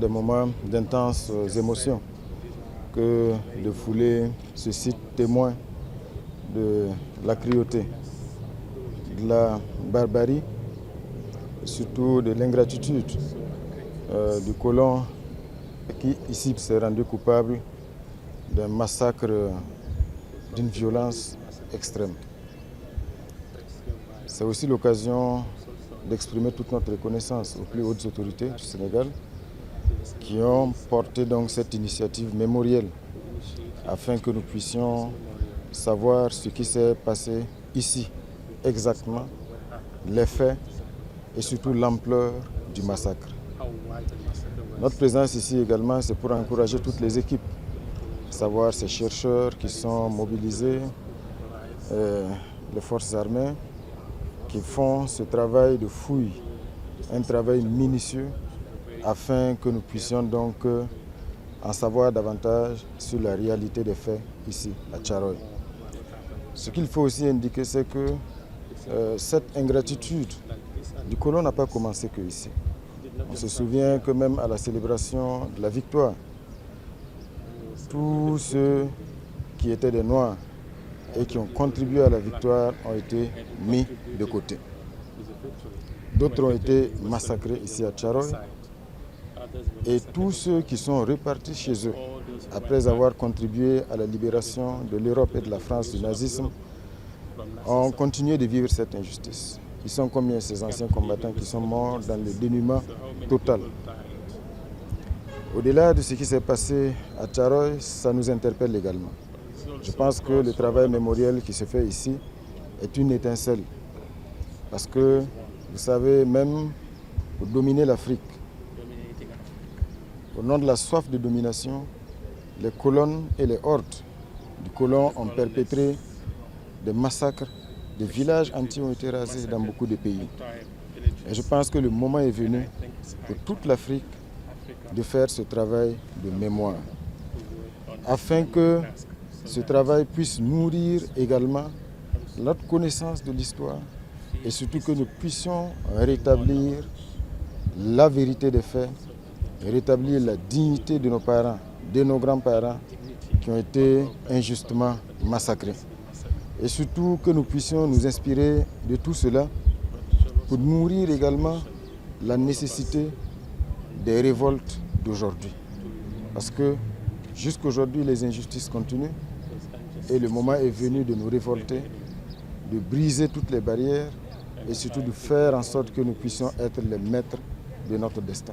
des moments d'intenses émotions que de fouler ce site témoin de la cruauté, de la barbarie, surtout de l'ingratitude du colon qui ici s'est rendu coupable d'un massacre d'une violence extrême. C'est aussi l'occasion d'exprimer toute notre reconnaissance aux plus hautes autorités du Sénégal qui ont porté donc cette initiative mémorielle afin que nous puissions savoir ce qui s'est passé ici exactement, les faits et surtout l'ampleur du massacre. Notre présence ici également, c'est pour encourager toutes les équipes, savoir ces chercheurs qui sont mobilisés, les forces armées, qui font ce travail de fouille, un travail minutieux, afin que nous puissions donc en savoir davantage sur la réalité des faits ici, à Thiaroye. Ce qu'il faut aussi indiquer, c'est que cette ingratitude du colon n'a pas commencé que ici. On se souvient que même à la célébration de la victoire, tous ceux qui étaient des Noirs et qui ont contribué à la victoire ont été mis de côté. D'autres ont été massacrés ici à Thiaroye. Et tous ceux qui sont repartis chez eux, après avoir contribué à la libération de l'Europe et de la France du nazisme, ont continué de vivre cette injustice. Ils sont combien ces anciens combattants qui sont morts dans le dénuement total? Au-delà de ce qui s'est passé à Thiaroye, ça nous interpelle également. Je pense que le travail mémoriel qui se fait ici est une étincelle. Parce que, vous savez, même pour dominer l'Afrique, au nom de la soif de domination, les colonnes et les hordes du colon ont perpétré des massacres, des villages entiers ont été rasés dans beaucoup de pays. Et je pense que le moment est venu pour toute l'Afrique de faire ce travail de mémoire, afin que ce travail puisse nourrir également notre connaissance de l'histoire et surtout que nous puissions rétablir la vérité des faits, rétablir la dignité de nos parents, de nos grands-parents qui ont été injustement massacrés. Et surtout que nous puissions nous inspirer de tout cela pour nourrir également la nécessité des révoltes d'aujourd'hui. Parce que jusqu'aujourd'hui, les injustices continuent et le moment est venu de nous révolter, de briser toutes les barrières et surtout de faire en sorte que nous puissions être les maîtres de notre destin.